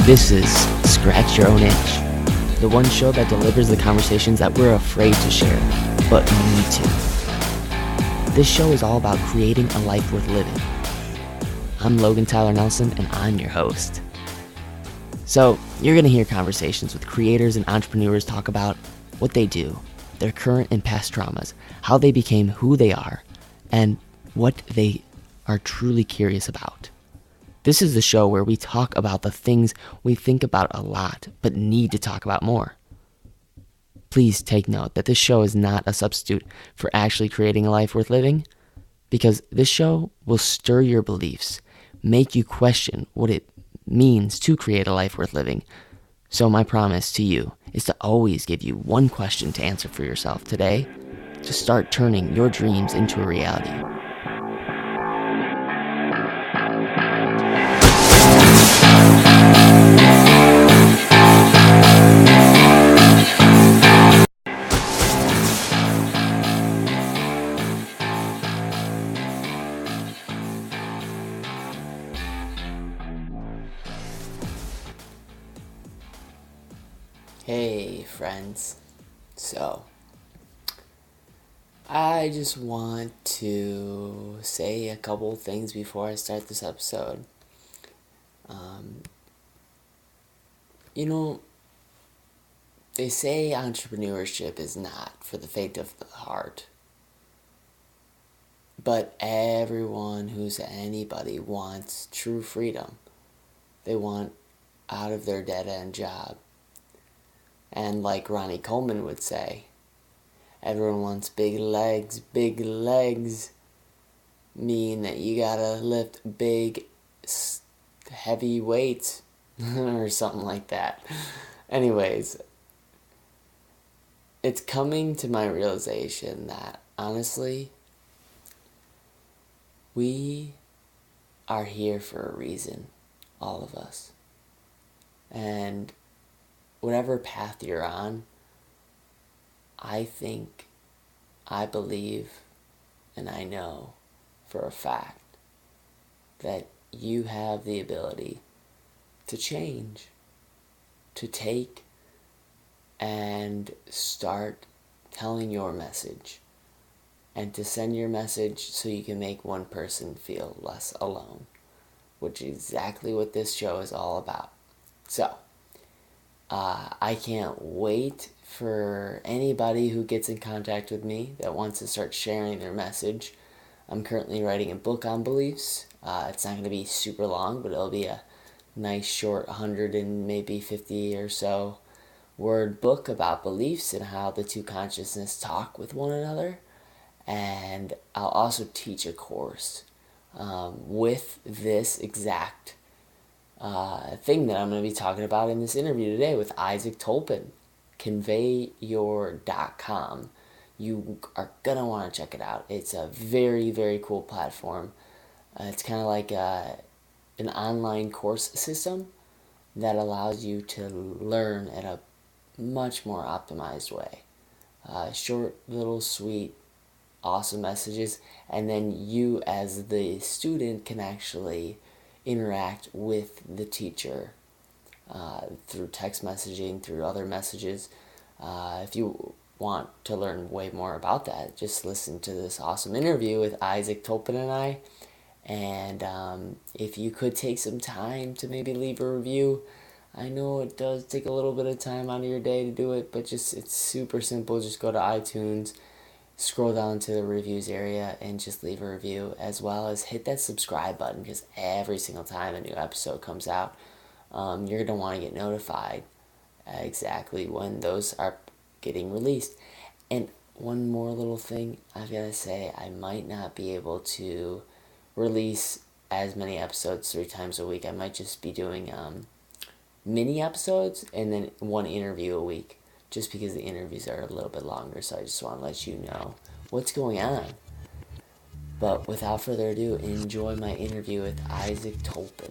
This is Scratch Your Own Itch, the one show that delivers the conversations that we're afraid to share, but need to. This show is all about creating a life worth living. I'm Logan Tyler Nelson, and I'm your host. So, you're going to hear conversations with creators and entrepreneurs talk about what they do, their current and past traumas, how they became who they are, and what they are truly curious about. This is the show where we talk about the things we think about a lot, but need to talk about more. Please take note that this show is not a substitute for actually creating a life worth living, because this show will stir your beliefs, make you question what it means to create a life worth living. So my promise to you is to always give you one question to answer for yourself today to start turning your dreams into a reality. Hey friends, so I just want to say a couple things before I start this episode. They say entrepreneurship is not for the faint of the heart, but everyone who's anybody wants true freedom. They want out of their dead-end job. And like Ronnie Coleman would say, everyone wants big legs. Big legs mean that you gotta lift big, heavy weights or something like that. Anyways, it's coming to my realization that, honestly, we are here for a reason, all of us. And whatever path you're on, I believe, and I know for a fact that you have the ability to change, to take and start telling your message, and to send your message so you can make one person feel less alone, which is exactly what this show is all about. So, I can't wait for anybody who gets in contact with me that wants to start sharing their message. I'm currently writing a book on beliefs. It's not going to be super long, but it'll be a nice short 100 and maybe 50 or so word book about beliefs and how the two consciousness talk with one another. And I'll also teach a course with this exact thing that I'm going to be talking about in this interview today with Isaac Tolpin, conveyyour.com. You are going to want to check it out. It's a very, very cool platform. It's kind of like an online course system that allows you to learn at a much more optimized way. Short, little, sweet, awesome messages, and then you as the student can actually interact with the teacher through text messaging, through other messages. If you want to learn way more about that, just listen to this awesome interview with Isaac Tolpin and I. And if you could take some time to maybe leave a review. I know it does take a little bit of time out of your day to do it, but it's super simple. Just go to iTunes, scroll down to the reviews area, and just leave a review, as well as hit that subscribe button, because every single time a new episode comes out, you're going to want to get notified exactly when those are getting released. And one more little thing I've got to say, I might not be able to release as many episodes 3 times a week. I might just be doing mini episodes and then one interview a week, just because the interviews are a little bit longer. So I just want to let you know what's going on. But without further ado, enjoy my interview with Isaac Tolpin.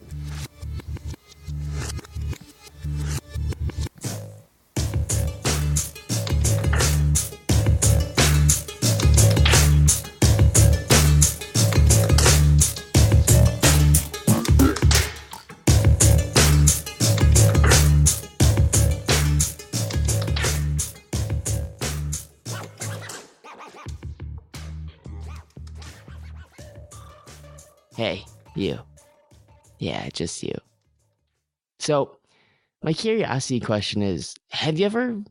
You. Yeah, just you. So, my curiosity question is, have you ever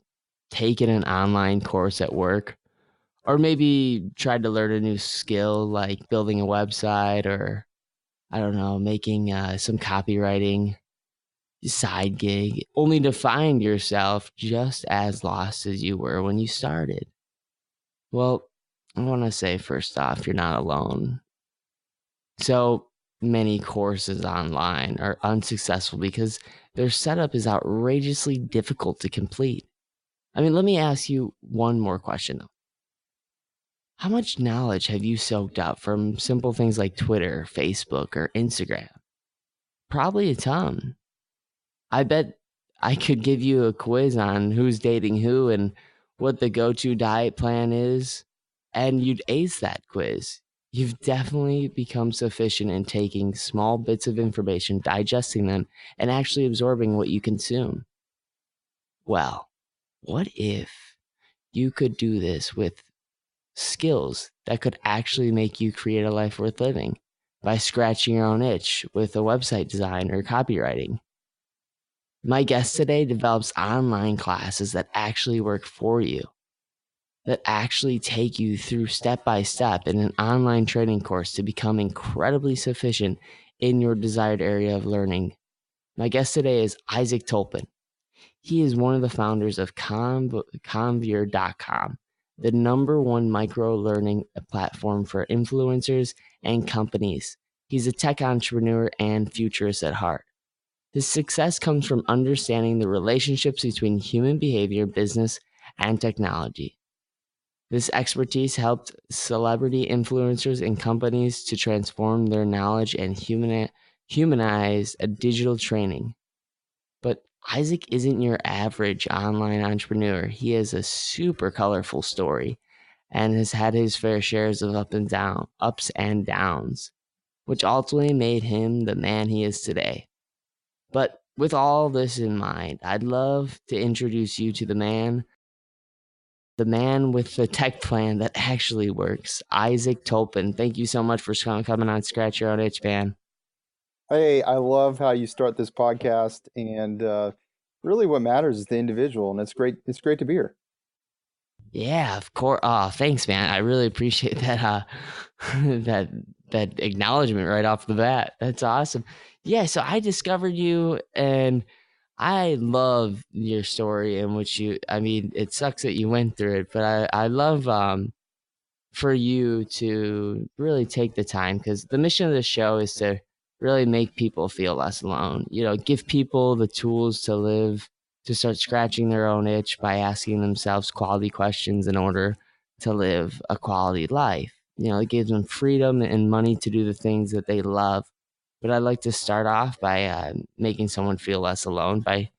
taken an online course at work? Or maybe tried to learn a new skill like building a website or, I don't know, making some copywriting side gig, only to find yourself just as lost as you were when you started? Well, I want to say first off, you're not alone. So many courses online are unsuccessful because their setup is outrageously difficult to complete. I mean, let me ask you one more question though. How much knowledge have you soaked up from simple things like Twitter, Facebook, or Instagram? Probably a ton. I bet I could give you a quiz on who's dating who and what the go to diet plan is, and you'd ace that quiz. You've definitely become sufficient in taking small bits of information, digesting them, and actually absorbing what you consume. Well, what if you could do this with skills that could actually make you create a life worth living by scratching your own itch with a website design or copywriting? My guest today develops online classes that actually work for you, that actually take you through step by step in an online training course to become incredibly sufficient in your desired area of learning. My guest today is Isaac Tolpin. He is one of the founders of Convure.com, the number one micro learning platform for influencers and companies. He's a tech entrepreneur and futurist at heart. His success comes from understanding the relationships between human behavior, business, and technology. This expertise helped celebrity influencers and companies to transform their knowledge and humanize a digital training. But Isaac isn't your average online entrepreneur. He has a super colorful story and has had his fair shares of ups and downs, which ultimately made him the man he is today. But with all this in mind, I'd love to introduce you to the man with the tech plan that actually works, Isaac Tolpin. Thank you so much for coming on Scratch Your Own Itch, man. Hey, I love how you start this podcast, and really, what matters is the individual, and it's great. It's great to be here. Yeah, of course. Oh, thanks, man. I really appreciate that. That that acknowledgement right off the bat. That's awesome. Yeah. So I discovered you, and I love your story in which you. I mean, it sucks that you went through it, but I love for you to really take the time, because the mission of the show is to really make people feel less alone. You know, give people the tools to live, to start scratching their own itch by asking themselves quality questions in order to live a quality life. You know, it gives them freedom and money to do the things that they love. But I'd like to start off by making someone feel less alone by,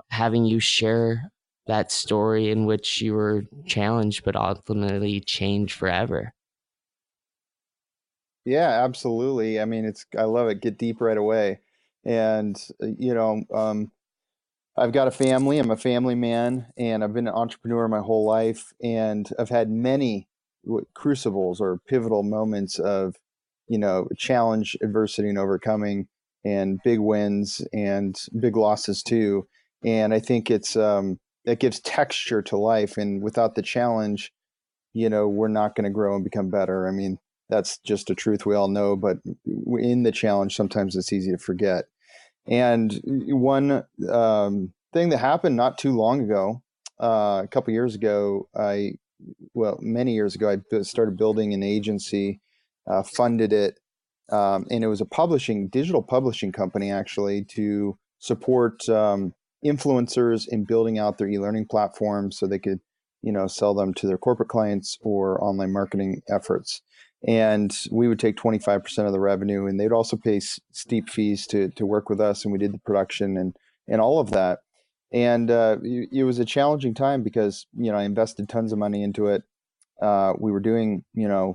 having you share that story in which you were challenged but ultimately changed forever. Yeah, absolutely. I mean, I love it. Get deep right away, and I've got a family. I'm a family man, and I've been an entrepreneur my whole life, and I've had many crucibles or pivotal moments of, challenge, adversity, and overcoming, and big wins and big losses too. And I think it gives texture to life. And without the challenge, we're not going to grow and become better. I mean, that's just a truth we all know. But in the challenge, sometimes it's easy to forget. And one thing that happened not too long ago, a couple years ago, many years ago, I started building an agency, funded it, and it was a digital publishing company actually to support influencers in building out their e-learning platforms so they could, sell them to their corporate clients or online marketing efforts. And we would take 25% of the revenue, and they'd also pay steep fees to work with us, and we did the production and all of that. And it was a challenging time because I invested tons of money into it. We were doing a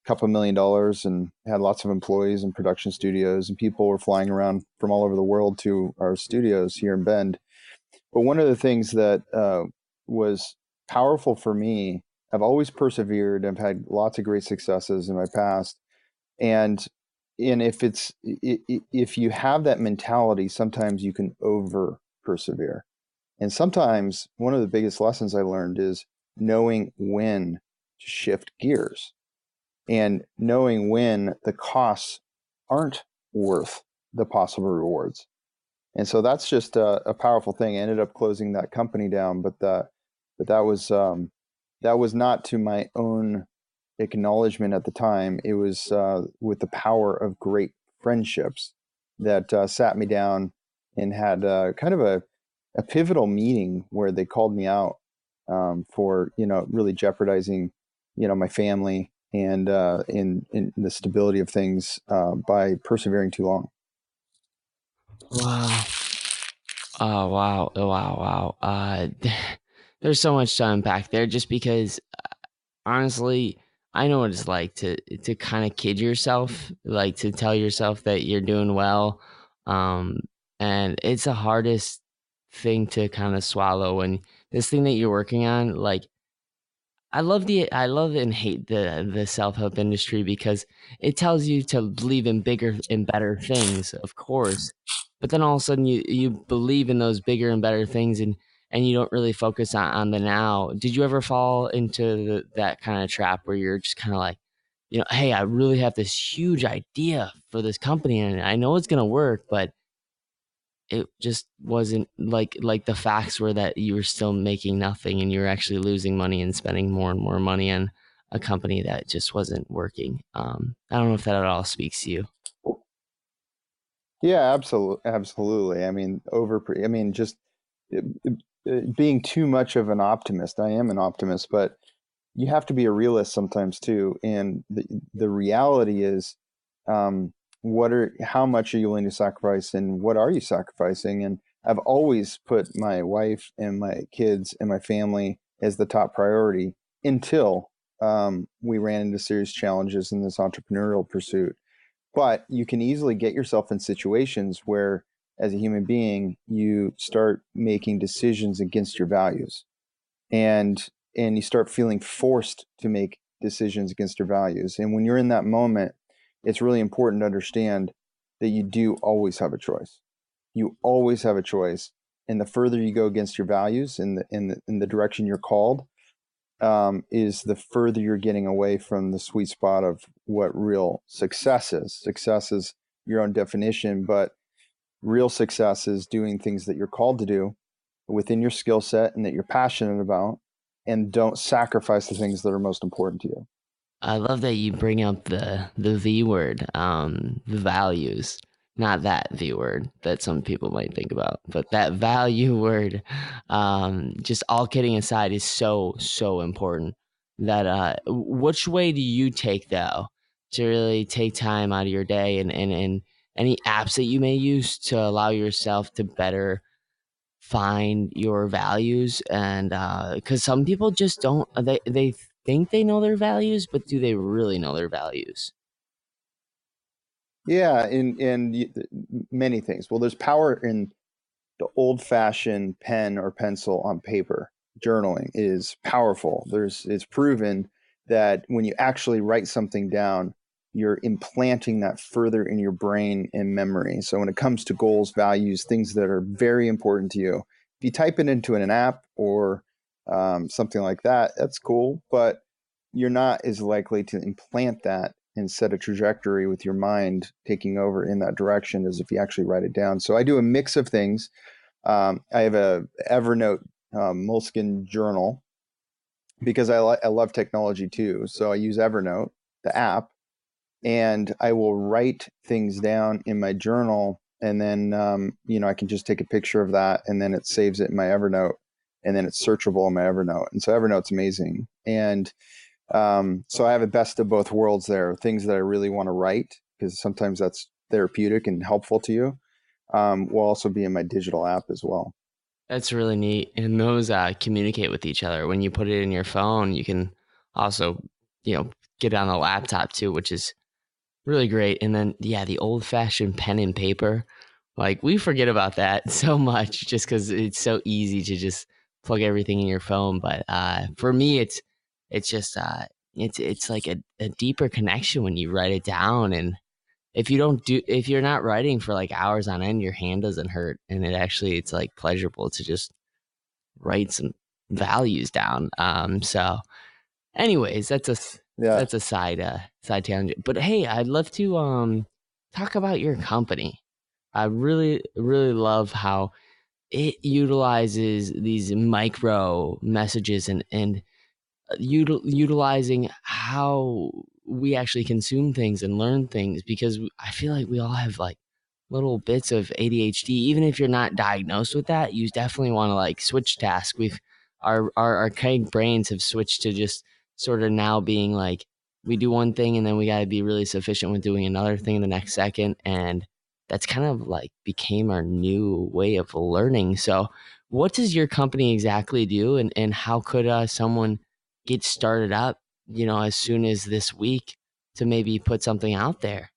couple $1 million and had lots of employees and production studios, and people were flying around from all over the world to our studios here in Bend. But one of the things that was powerful for me, I've always persevered. I've had lots of great successes in my past, and and if you have that mentality, sometimes you can over persevere. And sometimes one of the biggest lessons I learned is knowing when to shift gears and knowing when the costs aren't worth the possible rewards. And so that's just a powerful thing. I ended up closing that company down, but that was not to my own acknowledgement at the time. It was with the power of great friendships that sat me down and had kind of a pivotal meeting where they called me out for really jeopardizing my family and in the stability of things by persevering too long. Wow. Oh, wow. Oh, wow. Wow. There's so much to unpack there just because honestly, I know what it's like to kind of kid yourself, like to tell yourself that you're doing well. Um, and it's the hardest thing to kind of swallow when this thing that you're working on, like I love and hate the self-help industry because it tells you to believe in bigger and better things, of course. But then all of a sudden you believe in those bigger and better things and you don't really focus on the now. Did you ever fall into that kind of trap where you're just kind of like, hey, I really have this huge idea for this company and I know it's gonna work, but it just wasn't like the facts were that you were still making nothing and you were actually losing money and spending more and more money on a company that just wasn't working. I don't know if that at all speaks to you. Yeah, absolutely, absolutely. I mean, I mean, just being too much of an optimist. I am an optimist, but you have to be a realist sometimes too. And the reality is, how much are you willing to sacrifice, and what are you sacrificing? And I've always put my wife and my kids and my family as the top priority until we ran into serious challenges in this entrepreneurial pursuit. But you can easily get yourself in situations where, as a human being, you start making decisions against your values, and you start feeling forced to make decisions against your values. And when you're in that moment, it's really important to understand that you do always have a choice. You always have a choice, and the further you go against your values in the direction you're called, is the further you're getting away from the sweet spot of what real success is. Success is your own definition, but real success is doing things that you're called to do within your skill set and that you're passionate about, and don't sacrifice the things that are most important to you. I love that you bring up the V word, the values, not that V word that some people might think about, but that value word. Just all kidding aside, is so important. That which way do you take though to really take time out of your day and any apps that you may use to allow yourself to better find your values and because some people just don't they think they know their values but do they really know their values? Yeah, many things. Well, there's power in the old-fashioned pen or pencil on paper. Journaling is powerful. It's proven that when you actually write something down, you're implanting that further in your brain and memory. So when it comes to goals, values, things that are very important to you, if you type it into an app or something like that, that's cool, but you're not as likely to implant that and set a trajectory with your mind taking over in that direction as if you actually write it down. So I do a mix of things. I have a Evernote Moleskine journal because I love technology too. So I use Evernote, the app, and I will write things down in my journal, and then I can just take a picture of that, and then it saves it in my Evernote, and then it's searchable in my Evernote. And so Evernote's amazing. And so I have a best of both worlds there. Things that I really want to write because sometimes that's therapeutic and helpful to you. Will also be in my digital app as well. That's really neat, and those communicate with each other. When you put it in your phone you can also get it on a laptop too, which is really great. And then yeah, the old fashioned pen and paper, like we forget about that so much just because it's so easy to just plug everything in your phone. But for me, it's just it's like a deeper connection when you write it down, and if you're not writing for like hours on end, your hand doesn't hurt, and it's like pleasurable to just write some values down. So anyways, Yeah. that's a side tangent. But hey, I'd love to talk about your company. I really love how it utilizes these micro messages and utilizing how we actually consume things and learn things, because I feel like we all have like little bits of ADHD. Even if you're not diagnosed with that, you definitely want to like switch tasks. Our archaic brains have switched to just sort of now being like, we do one thing and then we got to be really sufficient with doing another thing the next second, and that's kind of like became our new way of learning. So what does your company exactly do, and how could someone get started up, as soon as this week to maybe put something out there?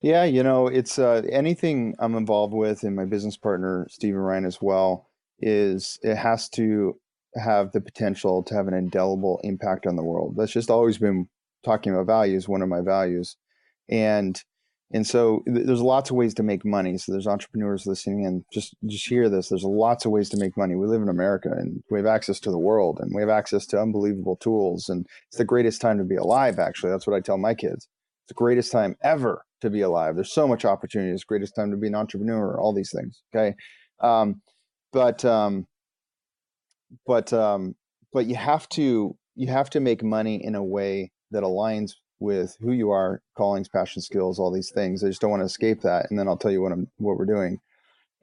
Yeah, it's anything I'm involved with, and my business partner, Stephen Ryan, as well, is it has to have the potential to have an indelible impact on the world. That's just always been talking about values, one of my values. And so there's lots of ways to make money. So there's entrepreneurs listening, and just hear this. There's lots of ways to make money. We live in America, and we have access to the world, and we have access to unbelievable tools. And it's the greatest time to be alive, actually. That's what I tell my kids. It's the greatest time ever to be alive. There's so much opportunity. It's the greatest time to be an entrepreneur, all these things. Okay. Um, but um, but but you have to make money in a way that aligns with who you are, callings, passion, skills, all these things. I just don't want to escape that. And then I'll tell you what we're doing.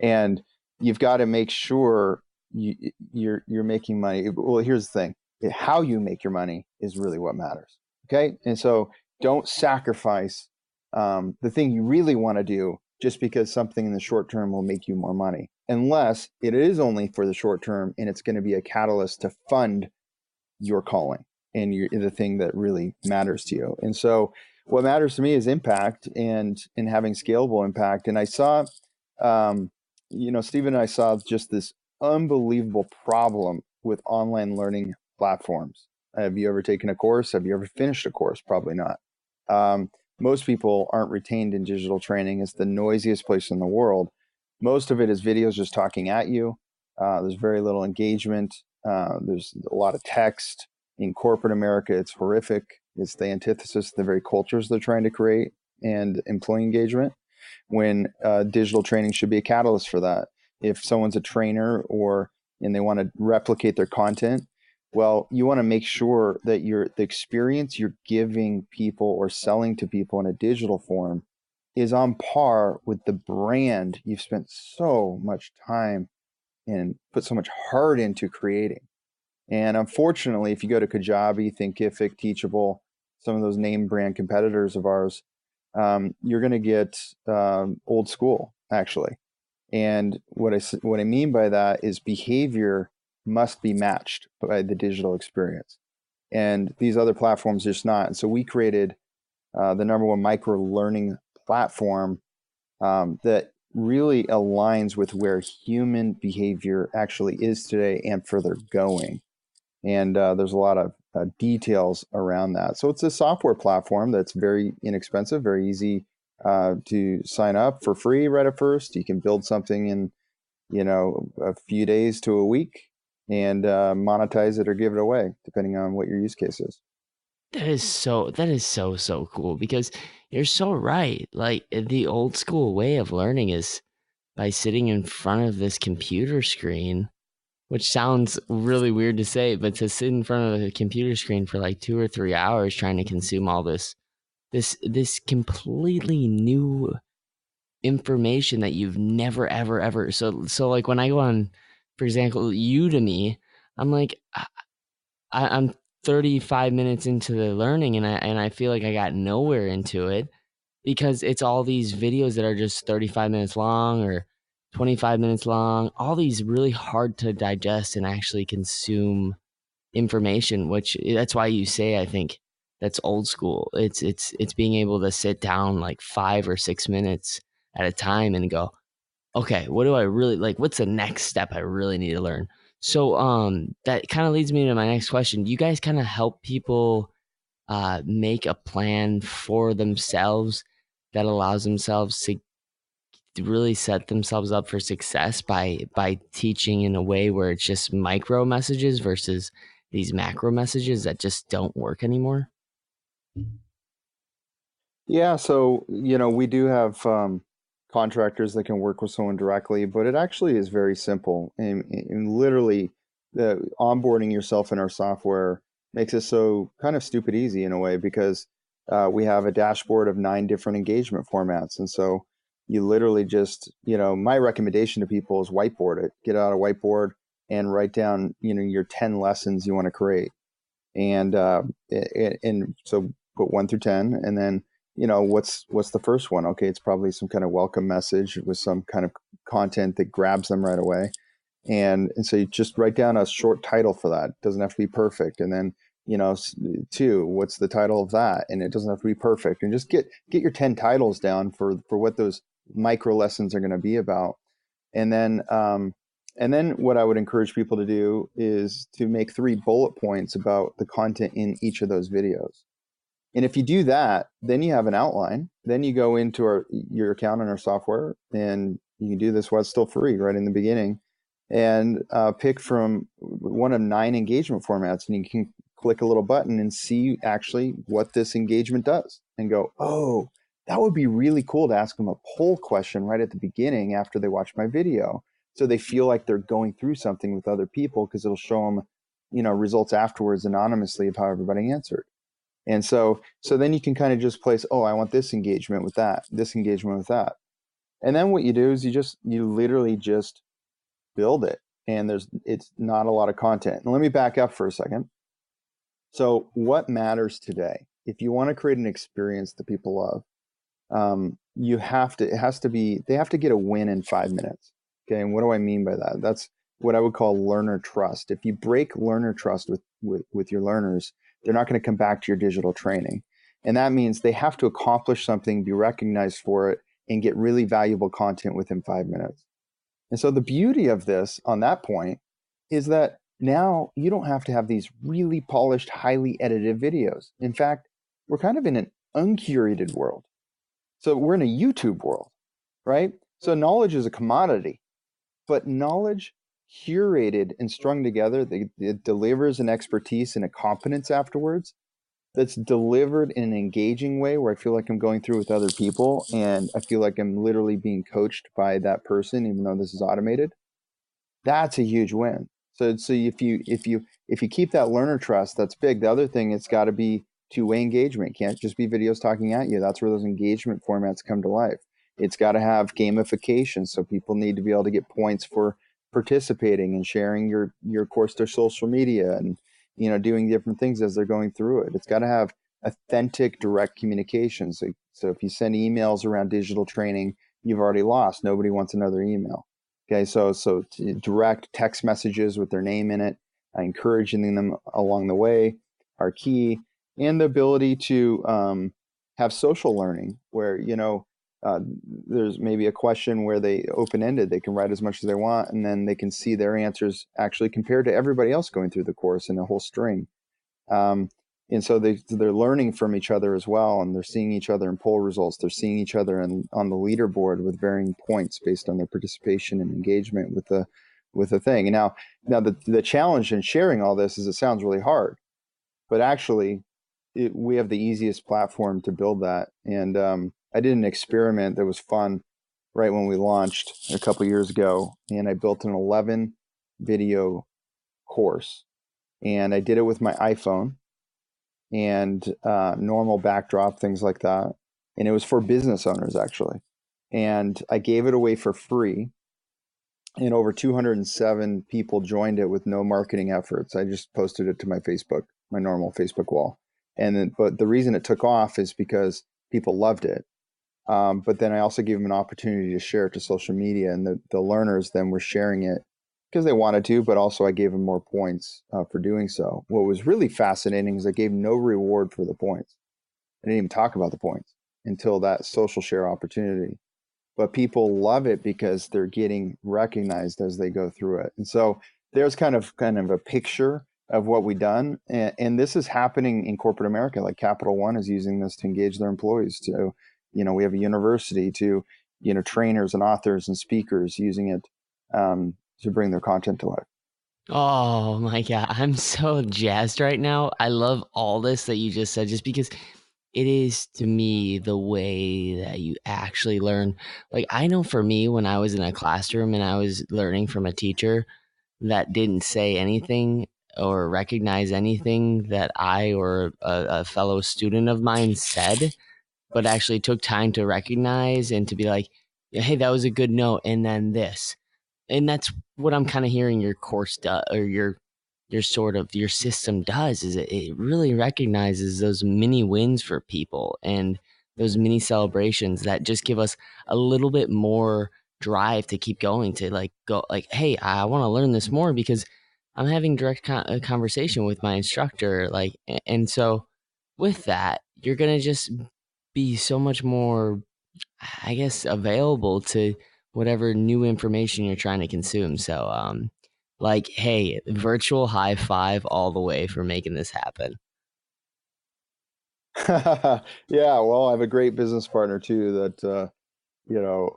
And you've got to make sure you're making money. Well, here's the thing: how you make your money is really what matters. Okay, and so don't sacrifice the thing you really want to do just because something in the short term will make you more money, unless it is only for the short term and it's going to be a catalyst to fund your calling and the thing that really matters to you. And so what matters to me is impact and having scalable impact. And I saw, Stephen and I saw just this unbelievable problem with online learning platforms. Have you ever taken a course? Have you ever finished a course? Probably not. Most people aren't retained in digital training. It's the noisiest place in the world. Most of it is videos just talking at you. There's very little engagement. There's a lot of text. In corporate America, it's horrific. It's the antithesis of the very cultures they're trying to create and employee engagement, when digital training should be a catalyst for that. If someone's a trainer and they want to replicate their content, well, you want to make sure that the experience you're giving people or selling to people in a digital form is on par with the brand you've spent so much time and put so much heart into creating. And unfortunately, if you go to Kajabi, Thinkific, Teachable, some of those name brand competitors of ours, you're going to get old school, actually. And what I mean by that is behavior must be matched by the digital experience. And these other platforms just not. And so we created the number one micro learning platform that really aligns with where human behavior actually is today and further going. And there's a lot of details around that. So it's a software platform that's very inexpensive, very easy to sign up for free right at first. You can build something in, a few days to a week, and monetize it or give it away, depending on what your use case is. That is so cool, because you're so right. Like the old school way of learning is by sitting in front of this computer screen, which sounds really weird to say, but to sit in front of a computer screen for like 2 or 3 hours trying to consume all this completely new information that you've never ever so like when I go on, for example, Udemy, I'm like, I'm 35 minutes into the learning, and I feel like I got nowhere into it, because it's all these videos that are just 35 minutes long or 25 minutes long, all these really hard to digest and actually consume information, which that's why you say, I think that's old school. It's being able to sit down like 5 or 6 minutes at a time and go, okay, what do I really like? What's the next step I really need to learn? So that kind of leads me to my next question. Do you guys kind of help people make a plan for themselves that allows themselves to really set themselves up for success by teaching in a way where it's just micro messages versus these macro messages that just don't work anymore? Yeah, so we do have contractors that can work with someone directly, but it actually is very simple. And literally, the onboarding yourself in our software makes it so kind of stupid easy in a way because we have a dashboard of 9 different engagement formats, and so you literally just my recommendation to people is whiteboard it, get out a whiteboard and write down your 10 lessons you want to create, and so put 1 through 10, and then what's the first one? Okay, it's probably some kind of welcome message with some kind of content that grabs them right away, and so you just write down a short title for that. It doesn't have to be perfect, and then 2, what's the title of that? And it doesn't have to be perfect, and just get your 10 titles down for what those micro lessons are going to be about, and then what I would encourage people to do is to make 3 bullet points about the content in each of those videos. And if you do that, then you have an outline. Then you go into your account in our software, and you can do this while it's still free right in the beginning, and pick from one of 9 engagement formats, and you can click a little button and see actually what this engagement does, and go, oh, that would be really cool to ask them a poll question right at the beginning after they watch my video, so they feel like they're going through something with other people, because it'll show them results afterwards anonymously of how everybody answered. And so then you can kind of just place, oh, I want this engagement with that, this engagement with that. And then what you do is you literally just build it. And it's not a lot of content. And let me back up for a second. So what matters today? If you want to create an experience that people love, they have to get a win in 5 minutes. Okay. And what do I mean by that? That's what I would call learner trust. If you break learner trust with your learners, they're not going to come back to your digital training. And that means they have to accomplish something, be recognized for it, and get really valuable content within 5 minutes. And so the beauty of this on that point is that now you don't have to have these really polished, highly edited videos. In fact, we're kind of in an uncurated world. So we're in a YouTube world, right? So knowledge is a commodity, but knowledge curated and strung together, it delivers an expertise and a competence afterwards that's delivered in an engaging way where I feel like I'm going through with other people, and I feel like I'm literally being coached by that person, even though this is automated. That's a huge win. So if you keep that learner trust, that's big. The other thing, it's got to be two-way engagement. It can't just be videos talking at you. That's where those engagement formats come to life. It's got to have gamification, so people need to be able to get points for participating and sharing your course to social media, and doing different things as they're going through it. It's got to have authentic, direct communication. So if you send emails around digital training, you've already lost. Nobody wants another email. Okay, so direct text messages with their name in it, encouraging them along the way are key, and the ability to have social learning where there's maybe a question where they open-ended, they can write as much as they want, and then they can see their answers actually compared to everybody else going through the course in a whole string. And so they're learning from each other as well, and they're seeing each other in poll results. They're seeing each other on the leaderboard with varying points based on their participation and engagement with the thing. And now the challenge in sharing all this is it sounds really hard, but actually we have the easiest platform to build that. And I did an experiment that was fun right when we launched a couple years ago, and I built an 11 video course, and I did it with my iPhone and normal backdrop, things like that. And it was for business owners, actually. And I gave it away for free. And over 207 people joined it with no marketing efforts. I just posted it to my normal Facebook wall. But the reason it took off is because people loved it. But then I also gave them an opportunity to share it to social media, and the learners then were sharing it because they wanted to, but also I gave them more points for doing so. What was really fascinating is I gave no reward for the points. I didn't even talk about the points until that social share opportunity. But people love it because they're getting recognized as they go through it. And so there's kind of a picture of what we've done. And this is happening in corporate America. Like Capital One is using this to engage their employees. To, we have a university to, trainers and authors and speakers using it to bring their content to life. Oh my God. I'm so jazzed right now. I love all this that you just said, just because it is to me the way that you actually learn. Like, I know for me, when I was in a classroom and I was learning from a teacher that didn't say anything or recognize anything that I or a fellow student of mine said, but actually took time to recognize and to be like, hey, that was a good note. And then this. And that's what I'm kind of hearing your course or your sort of your system does, is it really recognizes those mini wins for people and those mini celebrations that just give us a little bit more drive to keep going, to like go like, hey, I want to learn this more because I'm having direct conversation with my instructor, like, and so with that you're gonna just be so much more, I guess, available to whatever new information you're trying to consume. So, like, hey, virtual high five all the way for making this happen. Yeah, well, I have a great business partner too that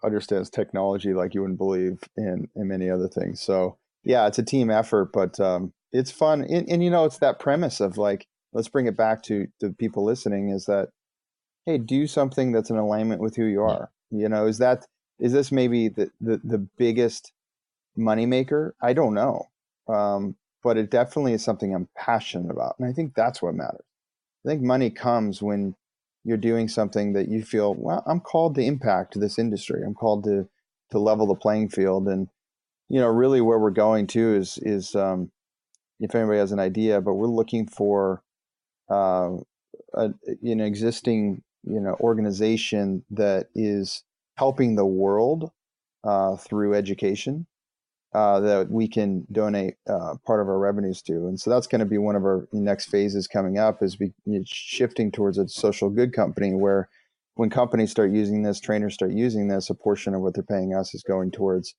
understands technology like you wouldn't believe, and many other things. So yeah, it's a team effort, but it's fun. And it's that premise of like, let's bring it back to the people listening, is that, hey, do something that's in alignment with who you Yeah. are. Is this maybe the biggest moneymaker? I don't know. But it definitely is something I'm passionate about. And I think that's what matters. I think money comes when you're doing something that you feel, well, I'm called to impact this industry. I'm called to level the playing field. And, really where we're going to is if anybody has an idea, but we're looking for uh, an existing, organization that is helping the world through education, that we can donate part of our revenues to. And so that's going to be one of our next phases coming up, is shifting towards a social good company where when companies start using this, trainers start using this, a portion of what they're paying us is going towards,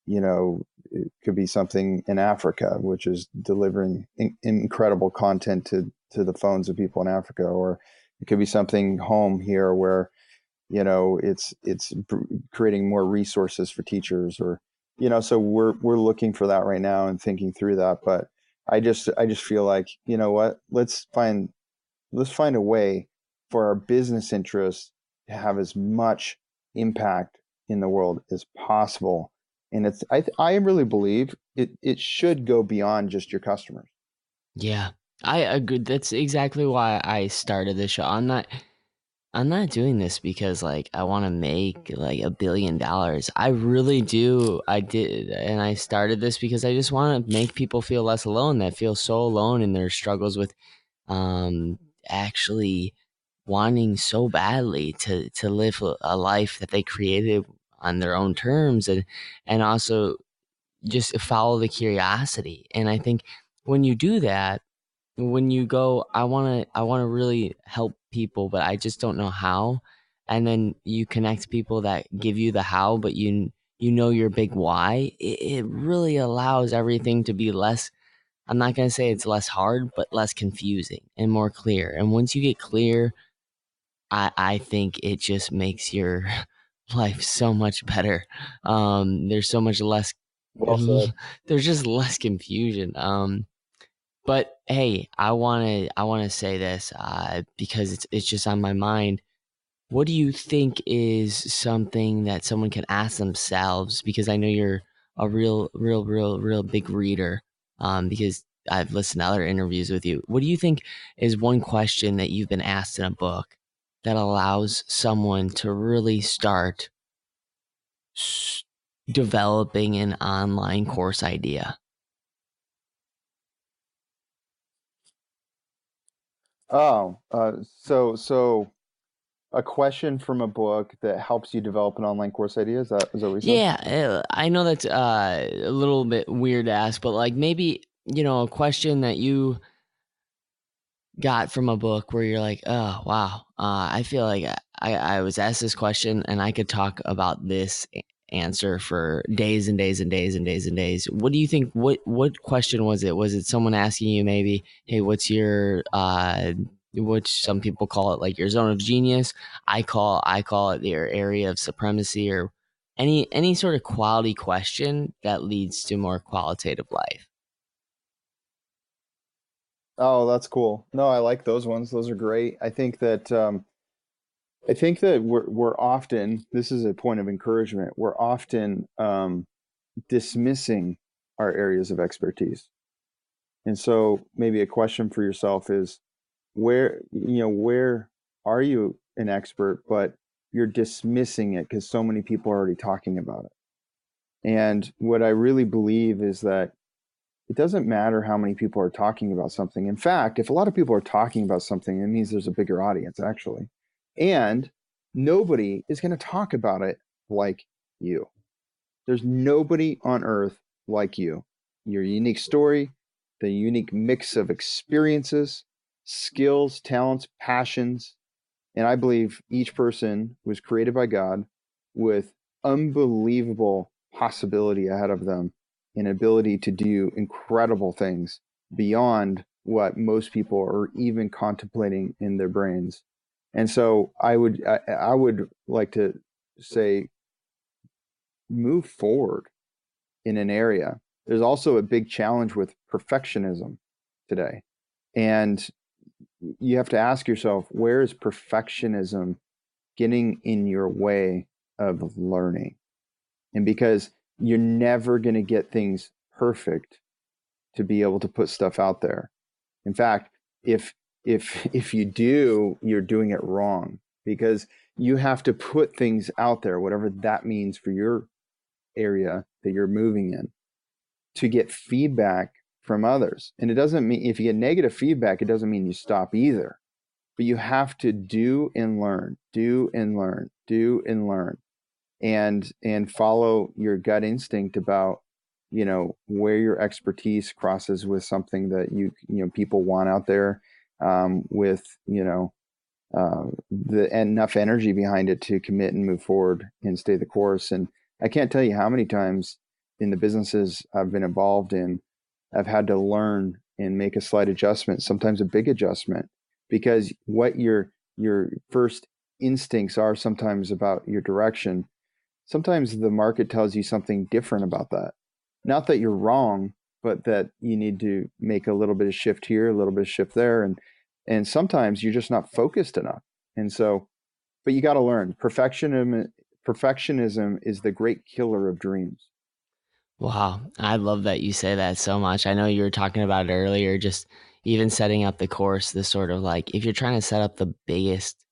it could be something in Africa, which is delivering incredible content to the phones of people in Africa, or it could be something home here where it's creating more resources for teachers, or so we're looking for that right now and thinking through that. But I just feel like, what, let's find a way for our business interests to have as much impact in the world as possible. And I really believe it should go beyond just your customers. Yeah. I agree. That's exactly why I started this show. I'm not doing this because like I want to make like $1 billion. I really do. I did, and I started this because I just want to make people feel less alone, that feel so alone in their struggles with um actually wanting so badly to live a life that they created on their own terms, and also just follow the curiosity. And I think when you do that, when you go, I want to really help people, but I just don't know how. And then you connect people that give you the how, but you know your big why. It really allows everything to be less, I'm not going to say it's less hard, but less confusing and more clear. And once you get clear, I think it just makes your life so much better. There's so much less, Well said. there's just less confusion. But hey, I wanna say this because it's just on my mind. What do you think is something that someone can ask themselves? Because I know you're a real big reader. Because I've listened to other interviews with you. What do you think is one question that you've been asked in a book that allows someone to really start s- developing an online course idea? Oh, so a question from a book that helps you develop an online course idea. Is that what you said? Yeah, I know that's a little bit weird to ask, but like maybe, a question that you got from a book where you're like, oh, wow, I feel like I was asked this question and I could talk about this answer for days and days and days and days and days. What do you think? What question was it? Was it someone asking you maybe, hey, what's your which some people call it like your zone of genius? I call it your area of supremacy, or any sort of quality question that leads to more qualitative life. Oh, that's cool. No, I like those ones. Those are great. I think that we're often, this is a point of encouragement. We're often dismissing our areas of expertise. And so maybe a question for yourself is where are you an expert, but you're dismissing it because so many people are already talking about it. And what I really believe is that it doesn't matter how many people are talking about something. In fact, if a lot of people are talking about something, it means there's a bigger audience, actually. And nobody is going to talk about it like you. There's nobody on earth like you. Your unique story, the unique mix of experiences, skills, talents, passions, and I believe each person was created by God with unbelievable possibility ahead of them and ability to do incredible things beyond what most people are even contemplating in their brains. And so I would like to say move forward in an area. There's also a big challenge with perfectionism today. And you have to ask yourself, where is perfectionism getting in your way of learning? And because you're never going to get things perfect to be able to put stuff out there. In fact, if you do, you're doing it wrong, because you have to put things out there, whatever that means for your area that you're moving in, to get feedback from others. And it doesn't mean, if you get negative feedback, it doesn't mean you stop either. But you have to do and learn, do and learn, do and learn, and follow your gut instinct about, where your expertise crosses with something that people want out there, with the enough energy behind it to commit and move forward and stay the course. And I can't tell you how many times in the businesses I've been involved in, I've had to learn and make a slight adjustment, sometimes a big adjustment, because what your first instincts are sometimes about your direction, sometimes the market tells you something different about that. Not that you're wrong, but that you need to make a little bit of shift here, a little bit of shift there, and sometimes you're just not focused enough. And so, but you got to learn. Perfectionism is the great killer of dreams. Wow, I love that you say that so much. I know you were talking about it earlier, just even setting up the course, the sort of like if you're trying to set up the biggest,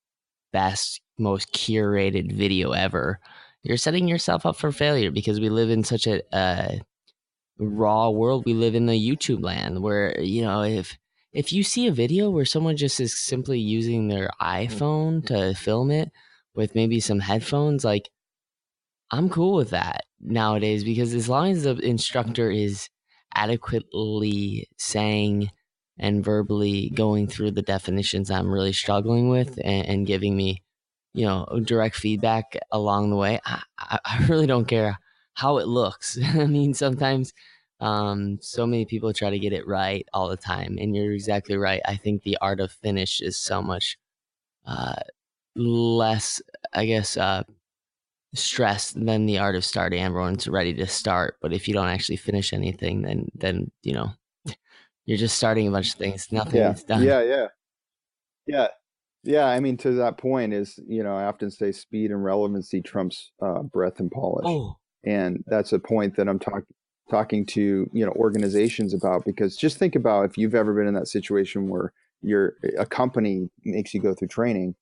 best, most curated video ever, you're setting yourself up for failure because we live in such a raw world. We live in the YouTube land where, if you see a video where someone just is simply using their iPhone to film it with maybe some headphones, like I'm cool with that nowadays because as long as the instructor is adequately saying and verbally going through the definitions I'm really struggling with and giving me, direct feedback along the way, I really don't care how it looks. I mean, sometimes so many people try to get it right all the time, and you're exactly right. I think the art of finish is so much uh, less, I guess, stress than the art of starting. Everyone's ready to start, but if you don't actually finish anything, then you're just starting a bunch of things. Nothing Yeah, gets done. yeah, yeah, yeah, yeah. I mean, to that point is, I often say speed and relevancy trumps breadth and polish, Oh, and that's a point that I'm talking to organizations about, because just think about if you've ever been in that situation where a company makes you go through training.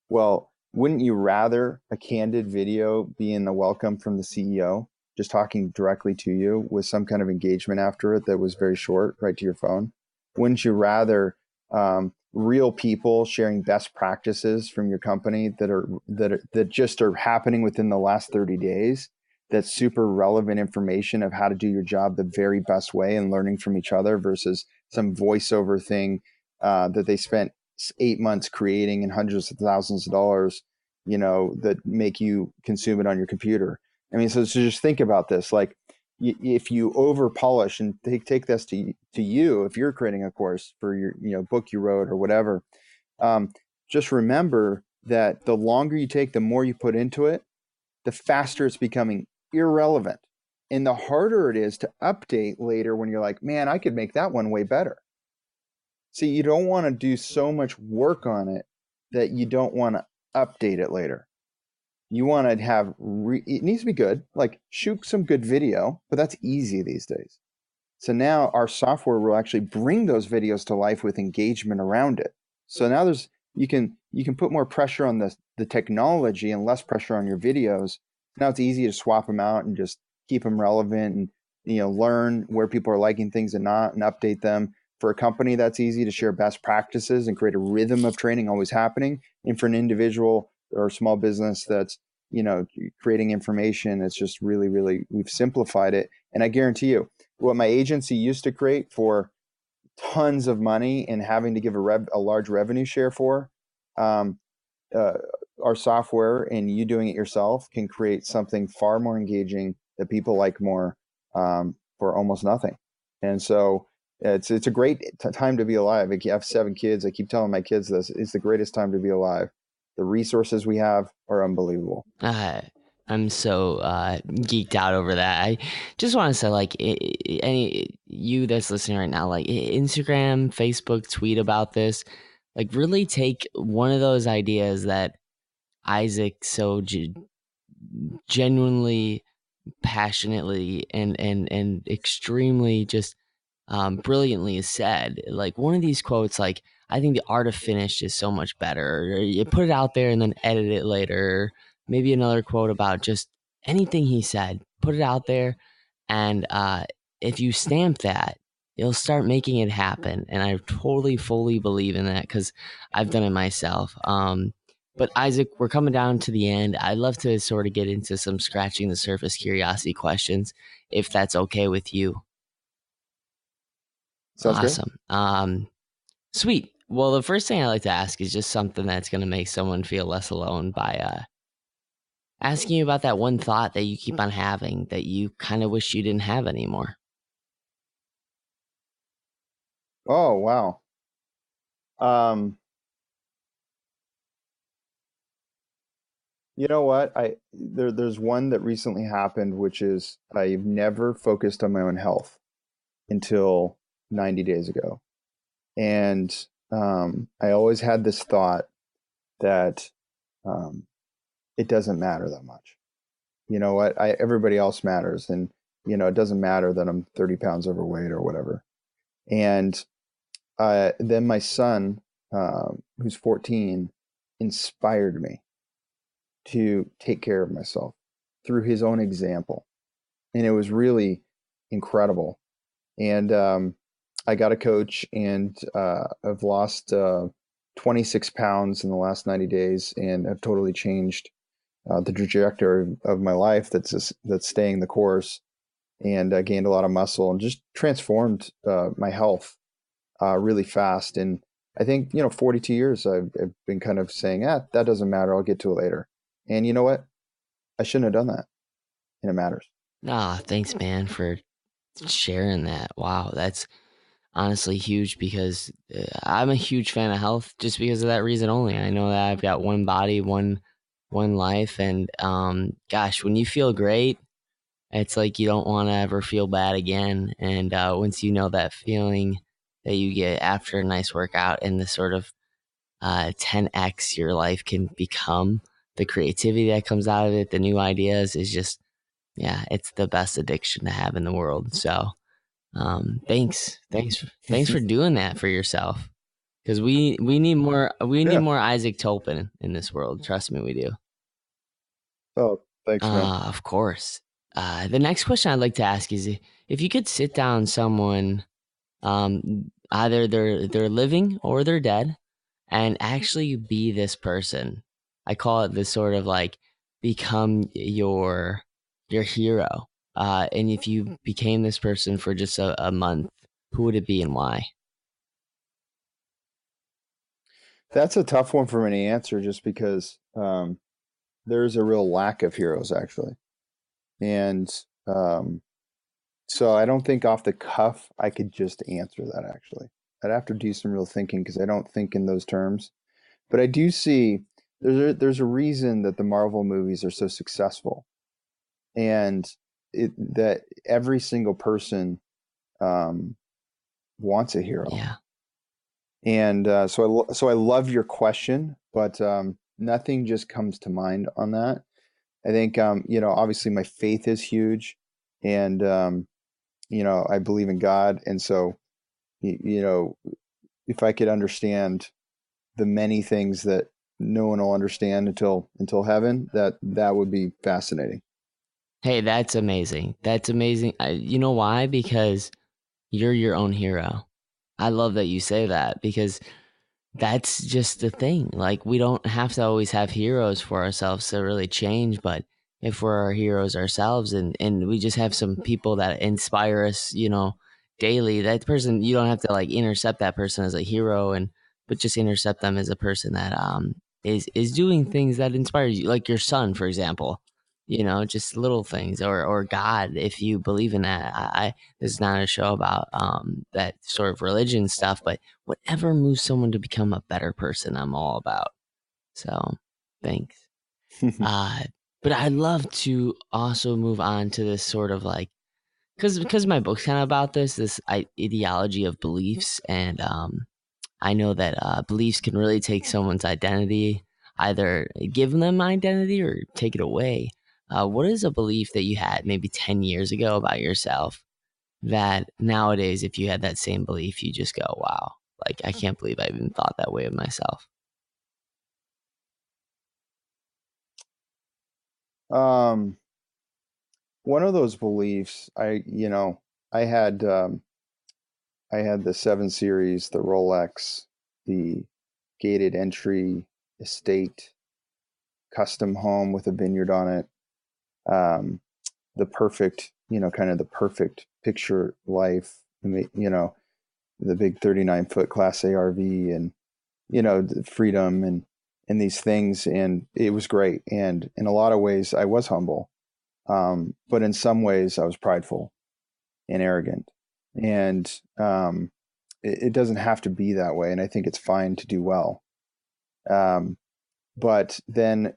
Well, wouldn't you rather a candid video be in the welcome from the CEO, just talking directly to you with some kind of engagement after it that was very short, right to your phone? Wouldn't you rather real people sharing best practices from your company that just are happening within the last 30 days? That's super relevant information of how to do your job the very best way and learning from each other versus some voiceover thing that they spent 8 months creating and hundreds of thousands of dollars, that make you consume it on your computer. I mean, so just think about this. Like, if you over polish and take this to you, if you're creating a course for your book you wrote or whatever, um, just remember that the longer you take, the more you put into it, the faster it's becoming irrelevant, and the harder it is to update later when you're like, man, I could make that one way better. See, you don't want to do so much work on it that you don't want to update it later. You want to have it needs to be good, like shoot some good video, but that's easy these days. So now our software will actually bring those videos to life with engagement around it. So now you can put more pressure on the technology and less pressure on your videos. Now it's easy to swap them out and just keep them relevant, and learn where people are liking things and not, and update them. For a company, that's easy to share best practices and create a rhythm of training always happening. And for an individual or small business that's creating information, it's just really, really, we've simplified it. And I guarantee you, what my agency used to create for tons of money and having to give a large revenue share for, um, uh, our software and you doing it yourself can create something far more engaging that people like more, for almost nothing. And so it's a great time to be alive. I have 7 kids. I keep telling my kids this. It's the greatest time to be alive. The resources we have are unbelievable. Uh, I'm so geeked out over that. I just want to say, like, any you that's listening right now, like Instagram, Facebook, tweet about this. Like, really take one of those ideas that Isaac so genuinely, passionately, and extremely just brilliantly is said. Like one of these quotes, like, I think the art of finish is so much better. Or you put it out there and then edit it later. Maybe another quote about just anything he said, put it out there, and if you stamp that, you'll start making it happen. And I totally, fully believe in that because I've done it myself. But Isaac, we're coming down to the end. I'd love to sort of get into some scratching the surface curiosity questions, if that's okay with you. Sounds great. Awesome. Sweet. Well, the first thing I like to ask is just something that's going to make someone feel less alone by asking you about that one thought that you keep on having that you kind of wish you didn't have anymore. Oh, wow. You know what? There's one that recently happened, which is I've never focused on my own health until 90 days ago. And I always had this thought that, um, it doesn't matter that much. You know what? Everybody else matters, and it doesn't matter that I'm 30 pounds overweight or whatever. And then my son, who's 14, inspired me to take care of myself through his own example. And it was really incredible. And I got a coach, and I've lost 26 pounds in the last 90 days, and have totally changed the trajectory of my life. That's staying the course, and gained a lot of muscle and just transformed my health really fast. And I think 42 years I've been kind of saying, that doesn't matter. I'll get to it later. And you know what? I shouldn't have done that, and it matters. Ah, thanks, man, for sharing that. Wow, that's honestly huge because I'm a huge fan of health just because of that reason only. I know that I've got one body, one life, and gosh, when you feel great, it's like you don't want to ever feel bad again. And once you know that feeling that you get after a nice workout and the sort of 10x your life can become, the creativity that comes out of it, the new ideas is just, yeah, it's the best addiction to have in the world. So thanks for doing that for yourself. Because we need Yeah. more Isaac Tolpin in this world. Trust me, we do. Oh, thanks, man. Of course. The next question I'd like to ask is if you could sit down someone, either they're living or they're dead, and actually be this person. I call it this sort of like become your hero. And if you became this person for just a month, who would it be and why? That's a tough one for me to answer, just because there's a real lack of heroes, actually. And um, so I don't think off the cuff I could just answer that actually. I'd have to do some real thinking because I don't think in those terms. But I do see there's a reason that the Marvel movies are so successful, and that every single person um, wants a hero. Yeah. And so I love your question, but nothing just comes to mind on that. I think obviously my faith is huge, and I believe in God, and so you know if I could understand the many things that no one will understand until heaven, that would be fascinating. Hey, that's amazing. That's amazing. You know why? Because you're your own hero. I love that you say that because that's just the thing. Like, we don't have to always have heroes for ourselves to really change, but if we're our heroes ourselves and we just have some people that inspire us, daily, that person, you don't have to like intercept that person as a hero but just intercept them as a person that is doing things that inspire you, like your son, for example. Just little things, or God, if you believe in that. This is not a show about that sort of religion stuff, but whatever moves someone to become a better person, I'm all about. So, thanks. Uh, but I'd love to also move on to this sort of like, because my book's kind of about this ideology of beliefs, and I know that beliefs can really take someone's identity, either give them identity or take it away. What is a belief that you had maybe 10 years ago about yourself that nowadays, if you had that same belief, you just go, wow, like, I can't believe I even thought that way of myself? um, One of those beliefs, I had the 7 Series, the Rolex, the gated entry estate, custom home with a vineyard on it, the perfect, kind of the perfect picture life, the big 39-foot Class A RV, and the freedom and these things, and it was great. And in a lot of ways, I was humble, but in some ways, I was prideful and arrogant. And it doesn't have to be that way, and I think it's fine to do well. Um, but then,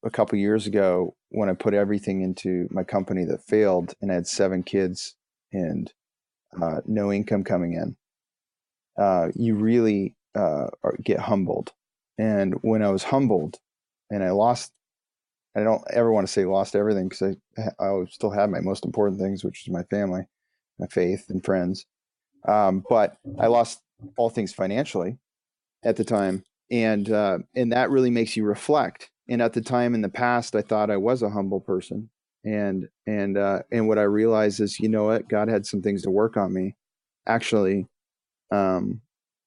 a couple years ago, when I put everything into my company that failed, and I had 7 kids and no income coming in, you really get humbled. And when I was humbled, and I lost, I don't ever want to say lost everything because I still had my most important things, which is my family, my faith, and friends. But I lost all things financially at the time, and that really makes you reflect. And at the time in the past, I thought I was a humble person, and what I realized is, what, God had some things to work on me. Actually, um,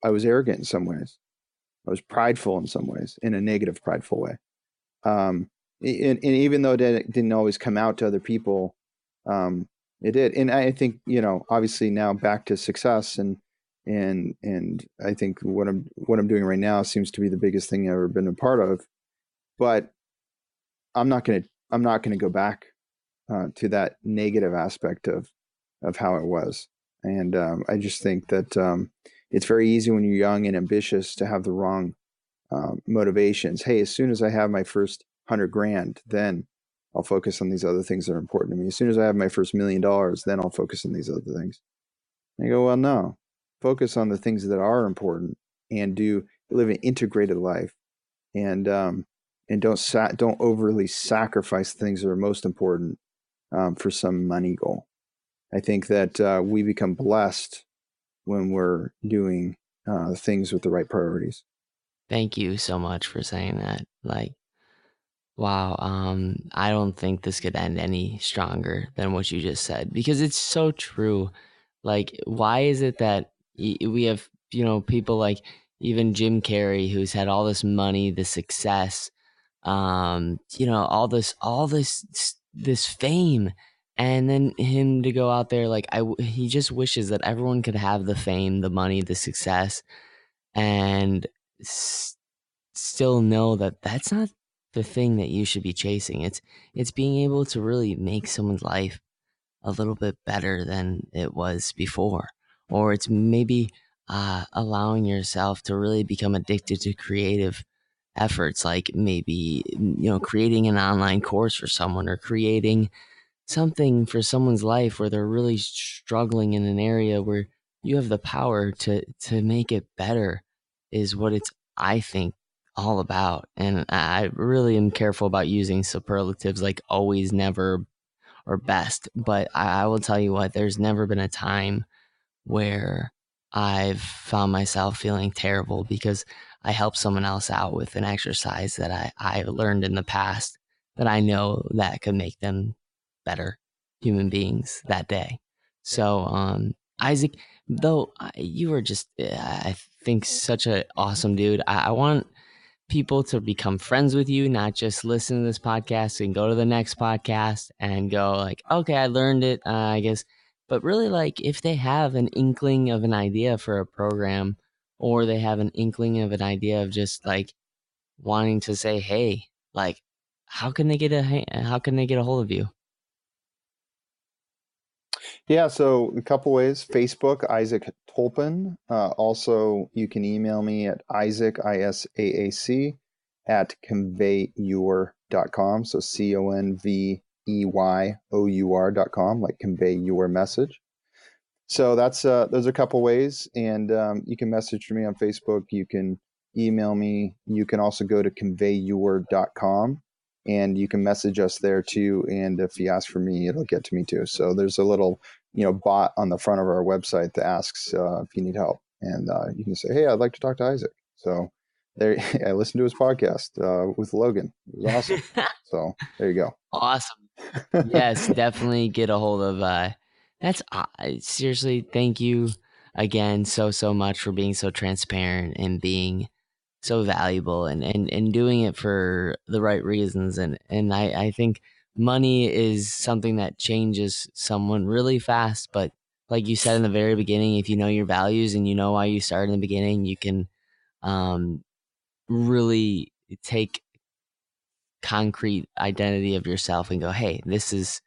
I was arrogant in some ways. I was prideful in some ways, in a negative, prideful way. Um, and even though it didn't always come out to other people, um, it did. And I think, obviously now back to success, and I think what I'm doing right now seems to be the biggest thing I've ever been a part of. But I'm not gonna go back to that negative aspect of how it was. And I just think that it's very easy when you're young and ambitious to have the wrong motivations. Hey, as soon as I have my first 100 grand, then I'll focus on these other things that are important to me. As soon as I have my first $1 million, then I'll focus on these other things. And I go, well, no, focus on the things that are important and live an integrated life, and don't overly sacrifice things that are most important for some money goal. I think that we become blessed when we're doing things with the right priorities. Thank you so much for saying that. Like, wow, I don't think this could end any stronger than what you just said, because it's so true. Like, why is it that we have, people like even Jim Carrey, who's had all this money, the success, all this fame, and then him to go out there, like, he just wishes that everyone could have the fame, the money, the success, and still know that that's not the thing that you should be chasing. It's being able to really make someone's life a little bit better than it was before. Or it's maybe allowing yourself to really become addicted to creative efforts, like maybe, creating an online course for someone, or creating something for someone's life where they're really struggling in an area where you have the power to make it better, is what it's, I think, all about. And I really am careful about using superlatives like always, never, or best. But I will tell you what, there's never been a time where I've found myself feeling terrible because I helped someone else out with an exercise that I learned in the past, that I know that could make them better human beings that day. So, Isaac, though you are just, I think, such an awesome dude. I want people to become friends with you, not just listen to this podcast and go to the next podcast and go like, okay, I learned it, I guess. But really, like, if they have an inkling of an idea for a program, or they have an inkling of an idea of just like wanting to say, hey, like, how can they get a hold of you? Yeah, so a couple ways. Facebook, Isaac Tolpin. Also, you can email me at Isaac, ISAAC, at conveyyour.com. So CONVEYOUR.com, like convey your message. So that's those are a couple ways, and you can message me on Facebook. You can email me. You can also go to conveyyour.com, and you can message us there too. And if you ask for me, it'll get to me too. So there's a little bot on the front of our website that asks if you need help, and you can say, "Hey, I'd like to talk to Isaac." So there, I listened to his podcast with Logan. It was awesome. So there you go. Awesome. Yes, definitely get a hold of that's seriously, thank you again so much for being so transparent and being so valuable, and doing it for the right reasons. And I think money is something that changes someone really fast, but like you said in the very beginning, if you know your values and you know why you started in the beginning, you can um really take concrete identity of yourself and go, hey, this is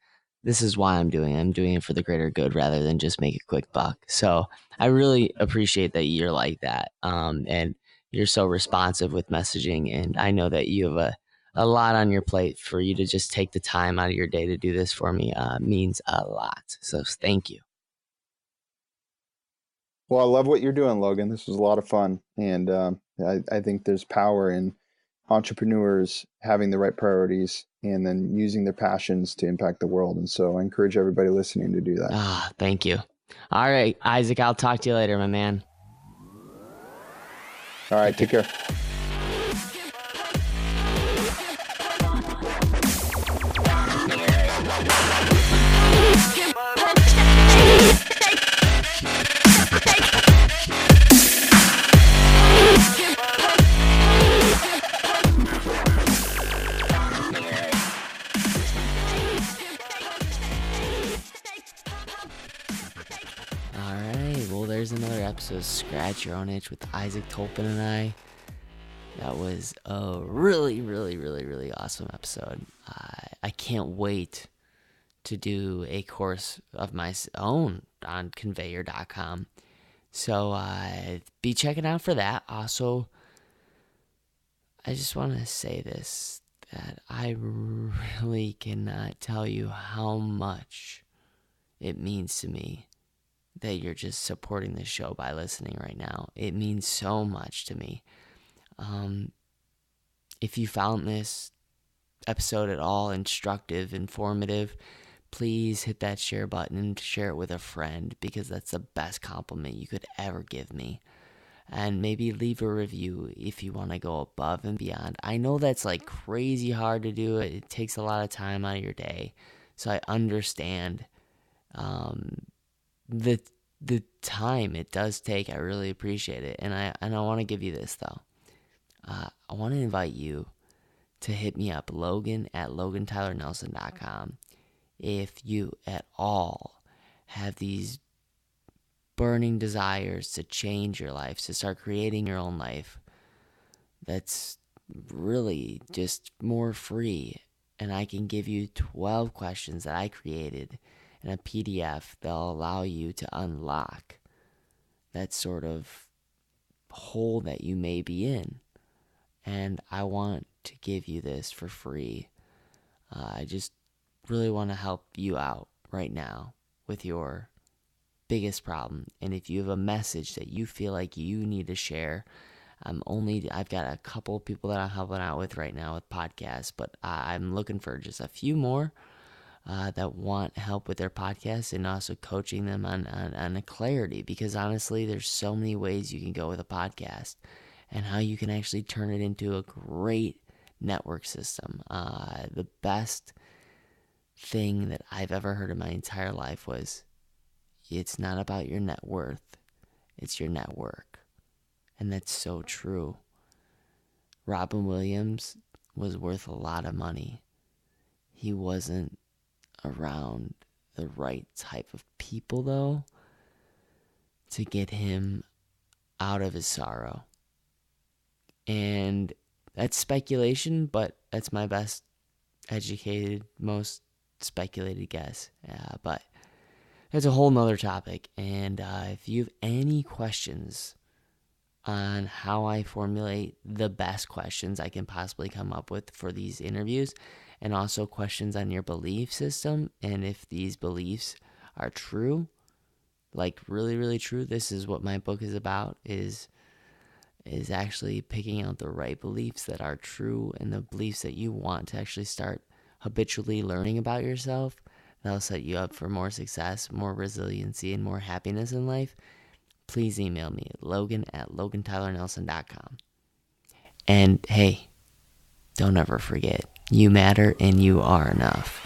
why I'm doing it. I'm doing it for the greater good rather than just make a quick buck. So I really appreciate that you're like that. And you're so responsive with messaging. And I know that you have a lot on your plate. For you to just take the time out of your day to do this for me means a lot. So thank you. Well, I love what you're doing, Logan. This was a lot of fun. And I think there's power in entrepreneurs having the right priorities and then using their passions to impact the world. And so I encourage everybody listening to do that. Thank you. All right, Isaac, I'll talk to you later, my man. All right, take care. There's another episode of Scratch Your Own Itch with Isaac Tolpin and I. That was a really, really, really, really awesome episode. I can't wait to do a course of my own on conveyor.com. So be checking out for that. Also, I just want to say this, that I really cannot tell you how much it means to me that you're just supporting this show by listening right now. It means so much to me. If you found this episode at all instructive, informative, please hit that share button and share it with a friend, because that's the best compliment you could ever give me. And maybe leave a review if you want to go above and beyond. I know that's like crazy hard to do. It takes a lot of time out of your day. So I understand the time it does take. I really appreciate it. And I want to give you this though. I want to invite you to hit me up, Logan at LoganTylerNelson.com, if you at all have these burning desires to change your life, to start creating your own life that's really just more free. And I can give you 12 questions that I created in a PDF that'll allow you to unlock that sort of hole that you may be in. And I want to give you this for free. I just really want to help you out right now with your biggest problem. And if you have a message that you feel like you need to share, I've got a couple people that I'm helping out with right now with podcasts, but I'm looking for just a few more that want help with their podcast, and also coaching them on a clarity, because honestly, there's so many ways you can go with a podcast and how you can actually turn it into a great network system. The best thing that I've ever heard in my entire life was, it's not about your net worth, it's your network. And that's so true. Robin Williams was worth a lot of money. He wasn't around the right type of people, though, to get him out of his sorrow. And that's speculation, but that's my best educated, most speculated guess. But that's a whole nother topic. And if you have any questions on how I formulate the best questions I can possibly come up with for these interviews, and also questions on your belief system, and if these beliefs are true, like really, really true, this is what my book is about, is actually picking out the right beliefs that are true, and the beliefs that you want to actually start habitually learning about yourself. That'll set you up for more success, more resiliency, and more happiness in life. Please email me at logan@logantylernelson.com. And hey, don't ever forget, you matter and you are enough.